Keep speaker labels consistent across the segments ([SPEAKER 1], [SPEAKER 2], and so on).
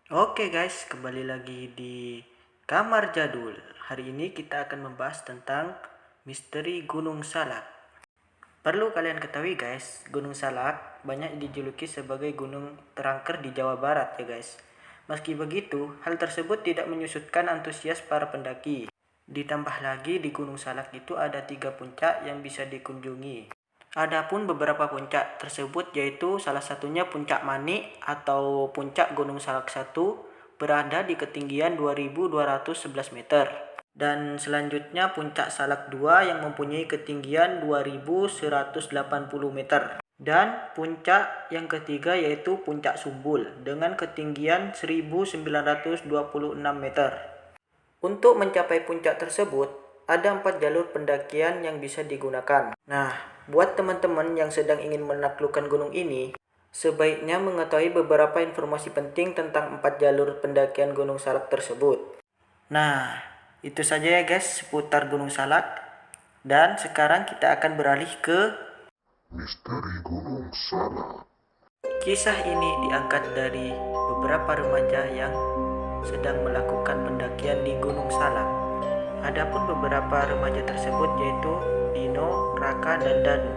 [SPEAKER 1] Oke guys, kembali lagi di Kamar Jadul. Hari ini kita akan membahas tentang misteri Gunung Salak. Perlu kalian ketahui guys, Gunung Salak banyak dijuluki sebagai gunung terangker di Jawa Barat ya guys. Meski begitu, hal tersebut tidak menyusutkan antusias para pendaki. Ditambah lagi di Gunung Salak itu ada 3 puncak yang bisa dikunjungi. Adapun beberapa puncak tersebut yaitu salah satunya Puncak Manik atau Puncak Gunung Salak 1 berada di ketinggian 2211 meter. Dan selanjutnya Puncak Salak 2 yang mempunyai ketinggian 2180 meter. Dan puncak yang ketiga yaitu Puncak Sumbul dengan ketinggian 1926 meter. Untuk mencapai puncak tersebut, ada 4 jalur pendakian yang bisa digunakan. Nah, buat teman-teman yang sedang ingin menaklukkan gunung ini, sebaiknya mengetahui beberapa informasi penting tentang 4 jalur pendakian Gunung Salak tersebut. Nah, itu saja ya guys seputar Gunung Salak. Dan sekarang kita akan beralih ke
[SPEAKER 2] Misteri Gunung Salak.
[SPEAKER 1] kisah ini diangkat dari beberapa remaja yang sedang melakukan pendakian di Gunung Salak. Adapun beberapa remaja tersebut yaitu Dino, Raka, dan Danu.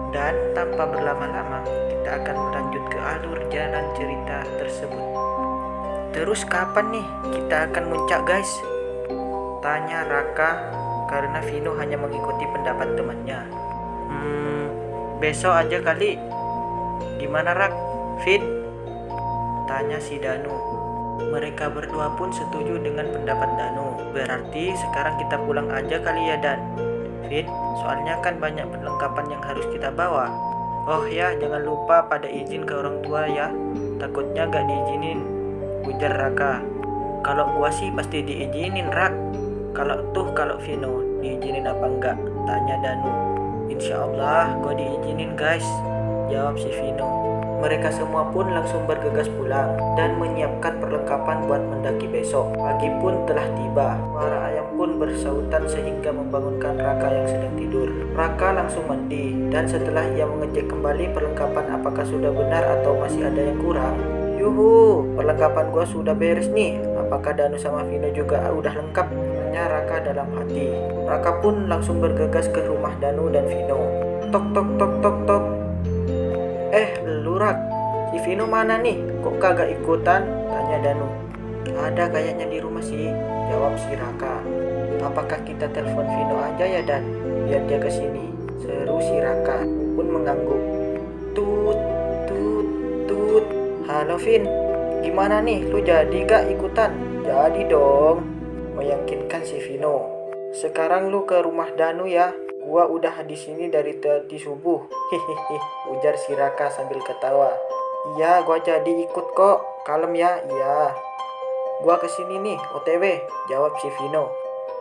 [SPEAKER 1] Dan tanpa berlama-lama, kita akan melanjut ke alur jalan cerita tersebut. Terus kapan nih kita akan muncak guys? Tanya Raka karena Vino hanya mengikuti pendapat temannya. Besok aja kali. Gimana Rak? Vin? Tanya si Danu. Mereka berdua pun setuju dengan pendapat Danu. Berarti sekarang kita pulang aja kali ya Dan. Fit, soalnya kan banyak perlengkapan yang harus kita bawa. Oh ya, jangan lupa pada izin ke orang tua ya. Takutnya gak diizinin, ujar Raka. Kalau gua sih pasti diizinin Rak. Kalau Vino diizinin apa enggak? Tanya Danu. Insya Allah gua diizinin guys, jawab si Vino. Mereka semua pun langsung bergegas pulang dan menyiapkan perlengkapan buat mendaki besok. Pagi pun telah tiba. Suara ayam pun bersautan sehingga membangunkan Raka yang sedang tidur. Raka langsung mandi dan setelah ia mengecek kembali perlengkapan apakah sudah benar atau masih ada yang kurang. Yuhu, perlengkapan gua sudah beres nih. Apakah Danu sama Vino juga udah lengkap? Tanya Raka dalam hati. Raka pun langsung bergegas ke rumah Danu dan Vino. Tok tok tok tok tok. Lu Rak, si Vino mana nih? Kok kagak ikutan? Tanya Danu. Ada kayaknya di rumah sih, jawab si Raka. Apakah kita telepon Vino aja ya Dan? Biar dia kesini. Seru si Raka pun mengangguk. Tut, tut, tut. Halo Vin, gimana nih? Lu jadi gak ikutan? Jadi dong, meyakinkan si Vino. Sekarang lu ke rumah Danu ya. Gua udah di sini dari tadi subuh. Hihihi, ujar si Raka sambil ketawa. Iya, gua jadi ikut kok. Kalem ya. Iya. Gua kesini nih, OTW, jawab si Vino.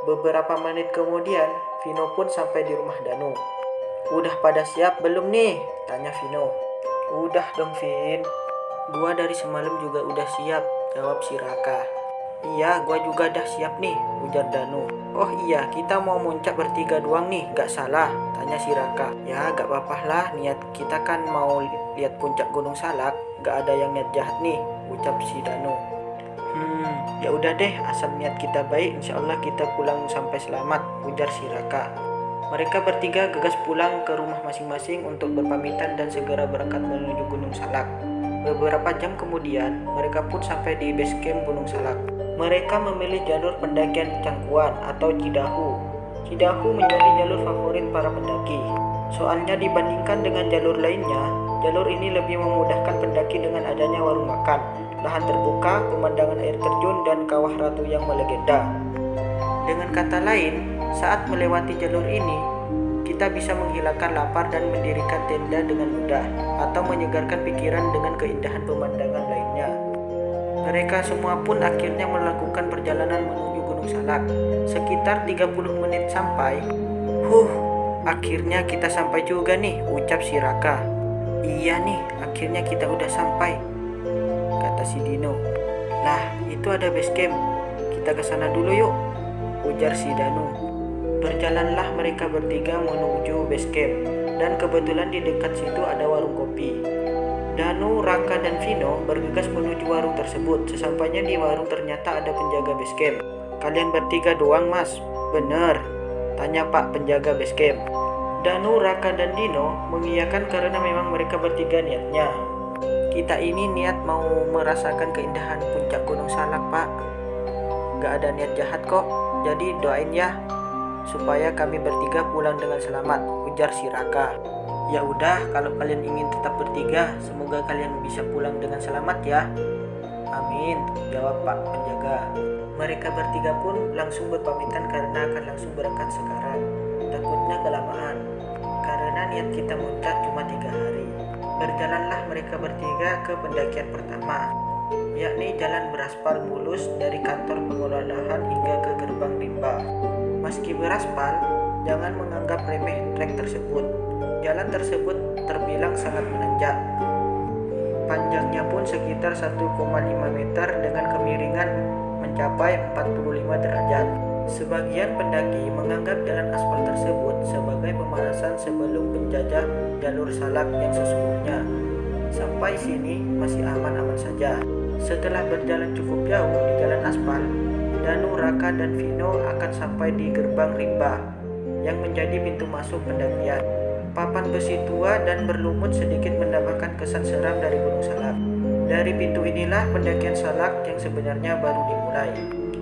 [SPEAKER 1] Beberapa menit kemudian, Vino pun sampai di rumah Danu. Udah pada siap belum nih? Tanya Vino. Udah dong, Vin. Gua dari semalam juga udah siap, jawab si Raka. Iya, gua juga dah siap nih, ujar Danu. Oh iya, kita mau muncak bertiga doang nih, gak salah? Tanya si Raka. Ya, gak apa-apa lah, niat kita kan mau lihat puncak Gunung Salak, gak ada yang niat jahat nih, ucap si Danu. Ya udah deh, asal niat kita baik, insya Allah kita pulang sampai selamat, ujar si Raka. Mereka bertiga gegas pulang ke rumah masing-masing untuk berpamitan dan segera berangkat menuju Gunung Salak. Beberapa jam kemudian, mereka pun sampai di base camp Gunung Salak. Mereka memilih jalur pendakian Cangkuan atau Cidahu. Cidahu menjadi jalur favorit para pendaki. Soalnya dibandingkan dengan jalur lainnya, jalur ini lebih memudahkan pendaki dengan adanya warung makan, lahan terbuka, pemandangan air terjun, dan kawah ratu yang melegenda. Dengan kata lain, saat melewati jalur ini, kita bisa menghilangkan lapar dan mendirikan tenda dengan mudah, atau menyegarkan pikiran dengan keindahan pemandangan lainnya. Mereka semua pun akhirnya melakukan perjalanan menuju Gunung Salak. Sekitar 30 menit sampai. Akhirnya kita sampai juga nih, ucap si Raka. Iya nih, akhirnya kita udah sampai, kata si Dino. Lah, itu ada base camp. Kita ke sana dulu yuk, ujar si Danu. Berjalanlah mereka bertiga menuju base camp, dan kebetulan di dekat situ ada warung kopi. Danu, Raka, dan Vino bergegas menuju warung tersebut. Sesampainya di warung ternyata ada penjaga base camp. Kalian bertiga doang, Mas? Bener, tanya Pak penjaga base camp. Danu, Raka, dan Dino mengiyakan karena memang mereka bertiga niatnya. Kita ini niat mau merasakan keindahan puncak Gunung Salak, Pak. Gak ada niat jahat kok, jadi doain ya supaya kami bertiga pulang dengan selamat, ujar si Raka. Ya udah, kalau kalian ingin tetap bertiga, semoga kalian bisa pulang dengan selamat ya. Amin, jawab Pak penjaga. Mereka bertiga pun langsung berpamitan karena akan langsung berangkat sekarang. Takutnya kelamaan, karena niat kita muncak cuma 3 hari. Berjalanlah mereka bertiga ke pendakian pertama, yakni jalan beraspal mulus dari kantor pengelola lahan hingga ke gerbang rimba. Meski beraspal, jangan menganggap remeh trek tersebut. Jalan tersebut terbilang sangat menanjak. Panjangnya pun sekitar 1,5 meter dengan kemiringan mencapai 45 derajat. Sebagian pendaki menganggap jalan aspal tersebut sebagai pemanasan sebelum penjajah jalur salak yang sesungguhnya. Sampai sini masih aman-aman saja. Setelah berjalan cukup jauh di jalan aspal, Danu, Raka, dan Vino akan sampai di gerbang rimba yang menjadi pintu masuk pendakian. Papan besi tua dan berlumut sedikit menambahkan kesan seram dari Gunung Salak. Dari pintu inilah pendakian salak yang sebenarnya baru dimulai.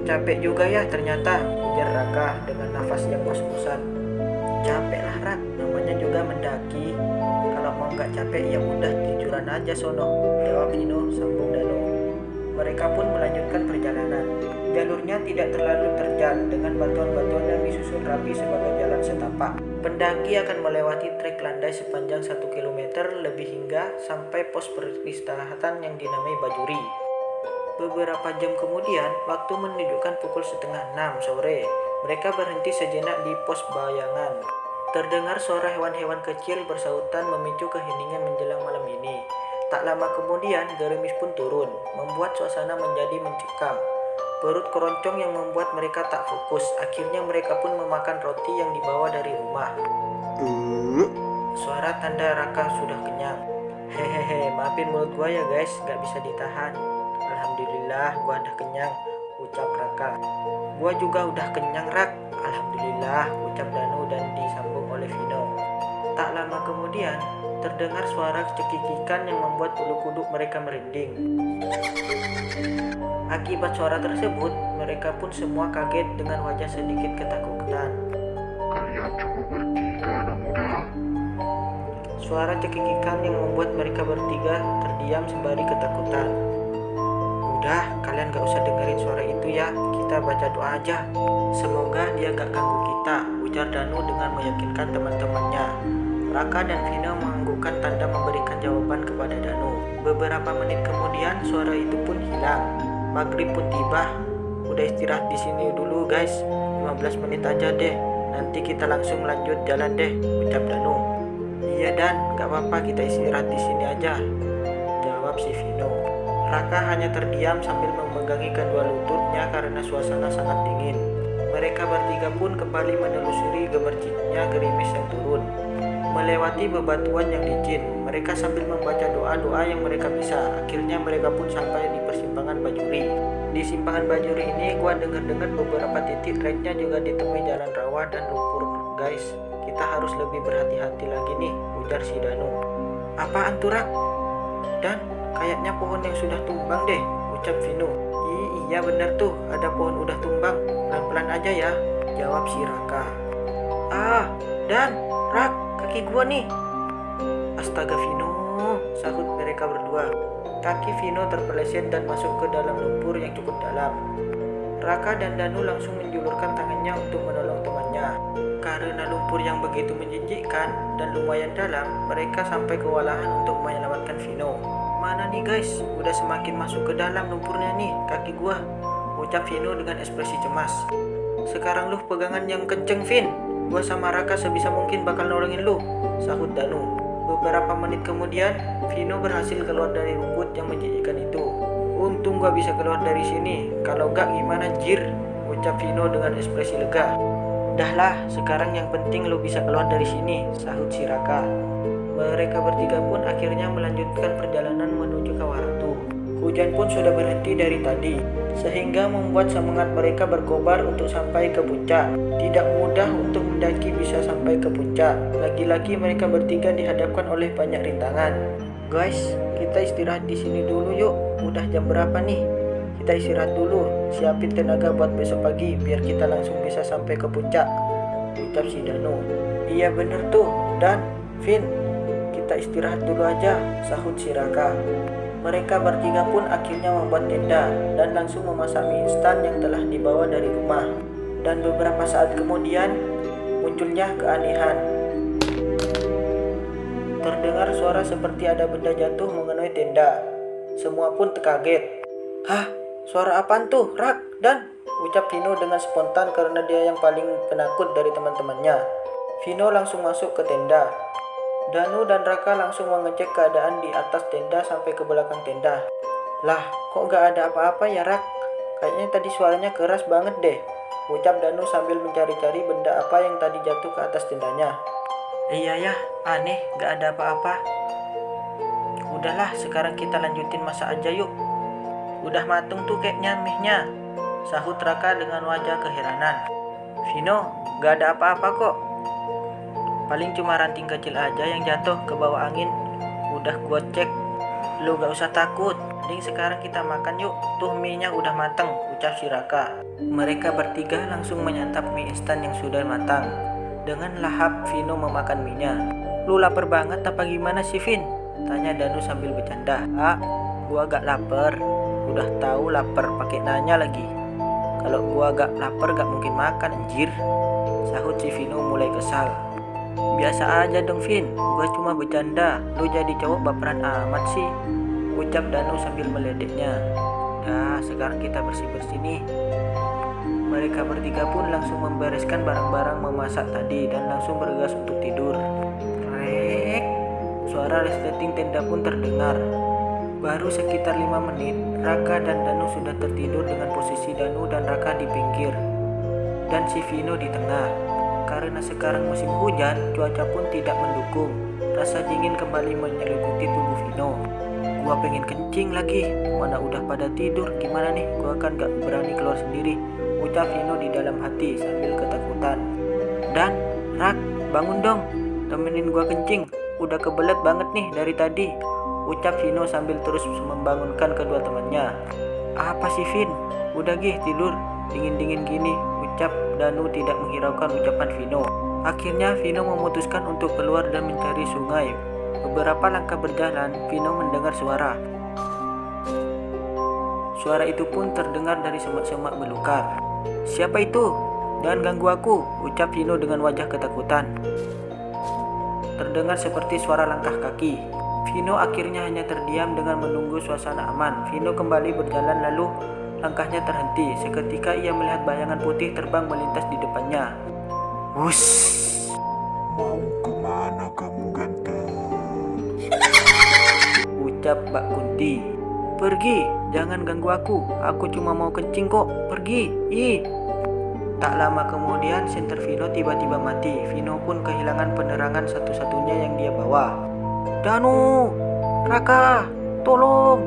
[SPEAKER 1] Capek juga ya ternyata, ujar Raka dengan nafas yang ngos-ngosan. Capek lah Rak, namanya juga mendaki. Kalau mau nggak capek ya udah tiduran aja sono, jawab Vino sambung Danu. Mereka pun melanjutkan perjalanan. Jalurnya tidak terlalu terjal dengan batuan-batuan yang disusun rapi sebagai jalan setapak. Pendaki akan melewati trek landai sepanjang 1 km lebih hingga sampai pos peristirahatan yang dinamai Bajuri. Beberapa jam kemudian, waktu menunjukkan pukul 5:30 sore. Mereka berhenti sejenak di pos bayangan. Terdengar suara hewan-hewan kecil bersautan memicu keheningan menjelang malam ini. Tak lama kemudian, gerimis pun turun, membuat suasana menjadi mencekam. Perut keroncong yang membuat mereka tak fokus. Akhirnya mereka pun memakan roti yang dibawa dari rumah. Suara tanda Raka sudah kenyang. Hehehe, maafin mulut gua ya guys, gak bisa ditahan. Alhamdulillah gua udah kenyang, ucap Raka. Gua juga udah kenyang Rak. Alhamdulillah, ucap Danu dan disambung oleh Vino. Tak lama kemudian, terdengar suara cekikikan yang membuat bulu kuduk mereka merinding. Akibat suara tersebut, mereka pun semua kaget dengan wajah sedikit ketakutan.
[SPEAKER 2] Kalian cuma bertiga anak muda.
[SPEAKER 1] Suara cekikikan yang membuat mereka bertiga terdiam sembari ketakutan. Udah, kalian gak usah dengerin suara itu ya, kita baca doa aja. Semoga dia gak ganggu kita, ujar Danu dengan meyakinkan teman-temannya. Raka dan Vino menganggukkan tanda memberikan jawaban kepada Danu. Beberapa menit kemudian suara itu pun hilang. Maghrib pun tiba. Udah istirahat di sini dulu guys, 15 menit aja deh. Nanti kita langsung lanjut jalan deh, ucap Danu. Iya Dan, gak apa-apa kita istirahat di sini aja, jawab si Vino. Raka hanya terdiam sambil memegangi kedua lututnya karena suasana sangat dingin. Mereka bertiga pun kembali menelusuri gemerciknya gerimis yang turun. Melewati bebatuan yang licin, mereka sambil membaca doa-doa yang mereka bisa. Akhirnya mereka pun sampai di persimpangan Bajuri. Di simpangan Bajuri ini gua dengar-dengar beberapa titik treknya juga ditemui jalan rawa dan lumpur. Guys, kita harus lebih berhati-hati lagi nih, ujar si Danu. Apaan tuh Rak? Dan kayaknya pohon yang sudah tumbang deh, ucap Vino. Iya bener tuh, ada pohon udah tumbang. Pelan-pelan aja ya, jawab si Raka. Dan Rak, kaki gua nih. Astaga Vino, sahut mereka berdua. Kaki Vino terpeleset dan masuk ke dalam lumpur yang cukup dalam. Raka dan Danu langsung menjulurkan tangannya untuk menolong temannya. Karena lumpur yang begitu menjijikkan dan lumayan dalam, mereka sampai kewalahan untuk menyelamatkan Vino. Mana nih guys, udah semakin masuk ke dalam lumpurnya nih, kaki gua, ucap Vino dengan ekspresi cemas. Sekarang lu pegangan yang kenceng Vin, gua sama Raka sebisa mungkin bakal nolongin lu, sahut Danu. Beberapa menit kemudian, Vino berhasil keluar dari rumput yang menjijikkan itu. Untung gua bisa keluar dari sini, kalau gak gimana jir, ucap Vino dengan ekspresi lega. Dahlah, sekarang yang penting lu bisa keluar dari sini, sahut si Raka. Mereka bertiga pun akhirnya melanjutkan perjalanan menuju Kawah Ratu. Hujan pun sudah berhenti dari tadi, sehingga membuat semangat mereka berkobar untuk sampai ke puncak. Tidak mudah untuk mendaki bisa sampai ke puncak. Lagi-lagi mereka bertiga dihadapkan oleh banyak rintangan. Guys, kita istirahat di sini dulu yuk. Udah jam berapa nih? Kita istirahat dulu, siapin tenaga buat besok pagi biar kita langsung bisa sampai ke puncak, ucap si Danu. Iya bener tuh, Dan, Vin, kita istirahat dulu aja, sahut si Raka. Mereka bertiga pun akhirnya membuat tenda dan langsung memasak mie instan yang telah dibawa dari rumah. Dan beberapa saat kemudian munculnya keanehan. Terdengar suara seperti ada benda jatuh mengenai tenda. Semua pun terkaget. Hah? Suara apaan tuh, Rak? Dan? Ucap Vino dengan spontan karena dia yang paling penakut dari teman-temannya. Vino langsung masuk ke tenda. Danu dan Raka langsung mengecek keadaan di atas tenda sampai ke belakang tenda. Lah, kok gak ada apa-apa ya, Rak? Kayaknya tadi suaranya keras banget deh, ucap Danu sambil mencari-cari benda apa yang tadi jatuh ke atas tendanya. Iya ya, aneh, gak ada apa-apa. Udahlah, sekarang kita lanjutin masak aja yuk. Udah matung tuh kayaknya mie-nya, sahut Raka dengan wajah keheranan. Vino, gak ada apa-apa kok. Paling cuma ranting kecil aja yang jatuh ke bawah angin. Udah gua cek. Lu gak usah takut. Mending sekarang kita makan yuk. Tuh mie-nya udah mateng, ucap si Raka. Mereka bertiga langsung menyantap mie instan yang sudah matang. Dengan lahap Vino memakan mie-nya. Lu lapar banget apa gimana sih, Vin? Tanya Danu sambil bercanda. Ah, gua gak lapar. Udah tahu lapar pakai nanya lagi. Kalau gua gak lapar gak mungkin makan anjir, sahut si Vino mulai kesal. Biasa aja dong Vin, gua cuma bercanda, lu jadi cowok baperan amat sih, ucap Danu sambil meledeknya. Dah, sekarang kita bersih-bersih nih. Mereka bertiga pun langsung membereskan barang-barang memasak tadi dan langsung bergegas untuk tidur. Rek, suara resleting tenda pun terdengar. Baru sekitar 5 menit, Raka dan Danu sudah tertidur dengan posisi Danu dan Raka di pinggir dan si Vino di tengah. Karena sekarang musim hujan, cuaca pun tidak mendukung. Rasa dingin kembali menyelimuti tubuh Vino. Gua pengen kencing lagi, mana udah pada tidur, gimana nih, gua kan gak berani keluar sendiri, ucap Vino di dalam hati sambil ketakutan. Dan, Rak, bangun dong, temenin gua kencing, udah kebelet banget nih dari tadi, ucap Vino sambil terus membangunkan kedua temannya. Apa sih Vin? Udah gih tidur, dingin-dingin gini, ucap Danu tidak menghiraukan ucapan Vino. Akhirnya Vino memutuskan untuk keluar dan mencari sungai. Beberapa langkah berjalan, Vino mendengar suara. Suara itu pun terdengar dari semak-semak belukar. Siapa itu? Jangan ganggu aku, ucap Vino dengan wajah ketakutan. Terdengar seperti suara langkah kaki. Vino akhirnya hanya terdiam dengan menunggu suasana aman. Vino kembali berjalan lalu langkahnya terhenti. Seketika ia melihat bayangan putih terbang melintas di depannya. Wush!
[SPEAKER 2] Mau kemana kamu ganteng?
[SPEAKER 1] Ucap Mbak Kunti. Pergi, jangan ganggu aku cuma mau kencing kok, pergi, ih. Tak lama kemudian senter Vino tiba-tiba mati. Vino pun kehilangan penerangan satu-satunya yang dia bawa. Danu, Raka, tolong,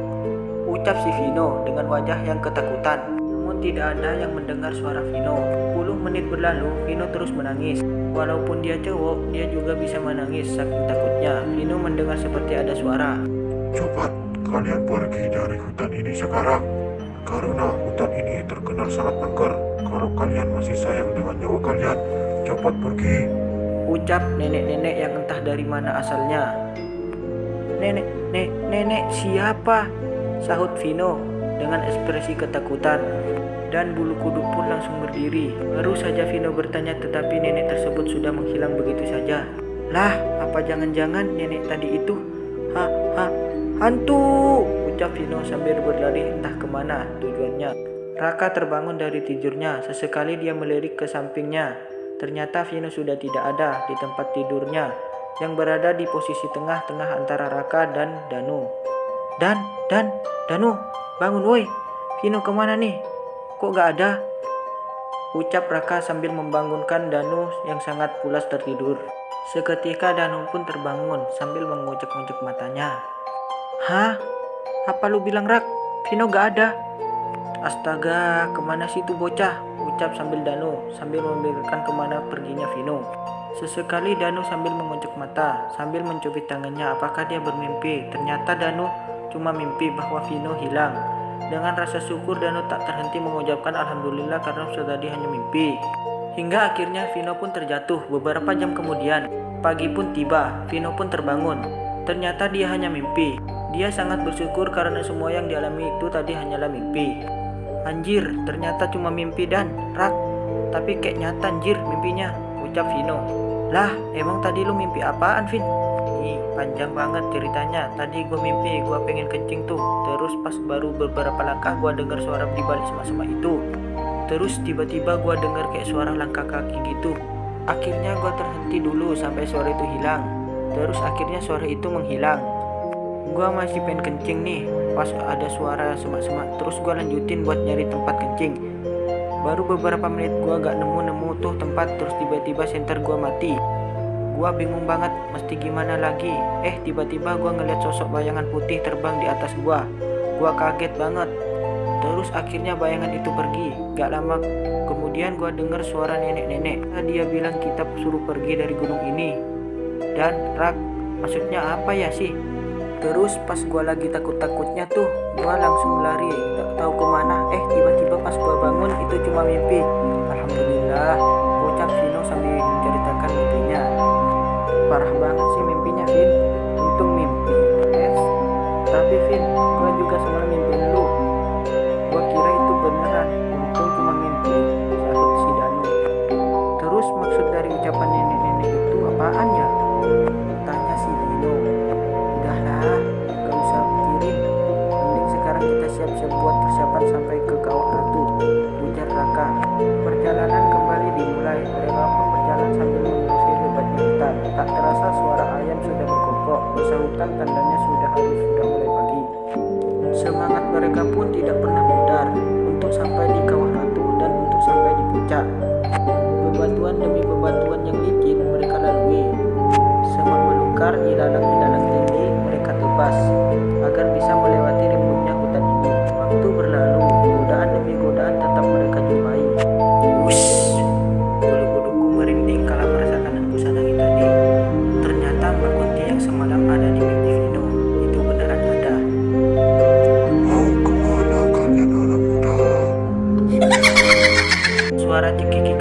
[SPEAKER 1] ucap si Vino dengan wajah yang ketakutan. Namun tidak ada yang mendengar suara Vino. 10 menit berlalu, Vino terus menangis. Walaupun dia cowok, dia juga bisa menangis saking takutnya. Vino mendengar seperti ada suara.
[SPEAKER 2] Cepat, kalian pergi dari hutan ini sekarang. Karena hutan ini terkenal sangat angker. Kalau kalian masih sayang dengan nyawa kalian, cepat pergi,
[SPEAKER 1] ucap nenek-nenek yang entah dari mana asalnya. Nenek siapa? Sahut Vino dengan ekspresi ketakutan. Dan bulu kuduk pun langsung berdiri. Baru saja Vino bertanya tetapi nenek tersebut sudah menghilang begitu saja. Lah, apa jangan-jangan nenek tadi itu hantu, ucap Vino sambil berlari entah kemana tujuannya. Raka terbangun dari tidurnya. Sesekali dia melirik ke sampingnya. Ternyata Vino sudah tidak ada di tempat tidurnya yang berada di posisi tengah-tengah antara Raka dan Danu. Danu, bangun woi. Vino kemana nih? Kok gak ada? Ucap Raka sambil membangunkan Danu yang sangat pulas tertidur. Seketika Danu pun terbangun sambil mengucek-ngucek matanya. Hah? Apa lu bilang, Rak? Vino gak ada. Astaga, kemana sih itu bocah? Ucap sambil Danu sambil memikirkan kemana perginya Vino. Sesekali Danu sambil mengucek mata, sambil mencubit tangannya apakah dia bermimpi. Ternyata Danu cuma mimpi bahwa Vino hilang. Dengan rasa syukur Danu tak terhenti mengucapkan alhamdulillah karena sudah tadi hanya mimpi. Hingga akhirnya Vino pun terjatuh. Beberapa jam kemudian, pagi pun tiba, Vino pun terbangun. Ternyata dia hanya mimpi. Dia sangat bersyukur karena semua yang dialami itu tadi hanyalah mimpi. Anjir, ternyata cuma mimpi dan Rak. Tapi kayak nyata anjir mimpinya, ucap Vino. Lah, emang tadi lu mimpi apaan, Vin? Ih, panjang banget ceritanya. Tadi gue mimpi, gue pengen kencing tuh. Terus pas baru beberapa langkah gue dengar suara di balik semak-semak itu. Terus tiba-tiba gue dengar kayak suara langkah kaki gitu. Akhirnya gue terhenti dulu sampai suara itu hilang. Terus akhirnya suara itu menghilang. Gue masih pengen kencing nih. Pas ada suara semak-semak. Terus gue lanjutin buat nyari tempat kencing. Baru beberapa menit gue gak nemu-nemu tuh tempat. Terus tiba-tiba senter gue mati. Gue bingung banget mesti gimana lagi. Tiba-tiba gue ngeliat sosok bayangan putih terbang di atas gue. Gue kaget banget. Terus akhirnya bayangan itu pergi. Gak lama kemudian gue dengar suara nenek-nenek. Dia bilang kita suruh pergi dari gunung ini. Dan Rak, maksudnya apa ya sih? Terus pas gue lagi takut-takutnya tuh, gue langsung lari, gak tahu kemana. Tiba-tiba pas gue bangun itu cuma mimpi. Alhamdulillah, ucap Vino sambil menceritakan mimpinya. Parah banget sih mimpinya, Vin. Untung mimpi. Tapi Vin, gue juga semalam mimpi lu. Gue kira itu beneran. Untung cuma mimpi, sahut si Danu. Terus maksud dari ucapan nenek-nenek itu apaan ya? Tanya si Vino. Udahlah, gak usah pikirin. Mending sekarang kita siap-siap buat persiapan sampai ke Kawah Ratu, ujar Raka. Perjalanan kembali dimulai. Mereka pun berjalan sambil mengusir lebatnya hutan. Tak terasa suara ayam sudah berkokok. Bersahutan tandanya sudah mulai pagi. Semangat mereka pun tidak pernah pudar untuk sampai di Kawah Ratu dan untuk sampai di puncak. Bebatuan demi bebatuan yang licin mereka lalui. Semak melukar ilalang-ilalang tinggi mereka tebas agar bisa melewati rimbunnya hutan ini. Waktu berlalu, godaan demi godaan tetap mereka jumpai. Wush, bulu-buluku merinding kala merasakan hembusan angin tadi. Ternyata Mbak Kunti yang semalam ada di mimpi Vino itu beneran ada.
[SPEAKER 2] Mau kemana kalian anak muda?
[SPEAKER 1] Suara cekikik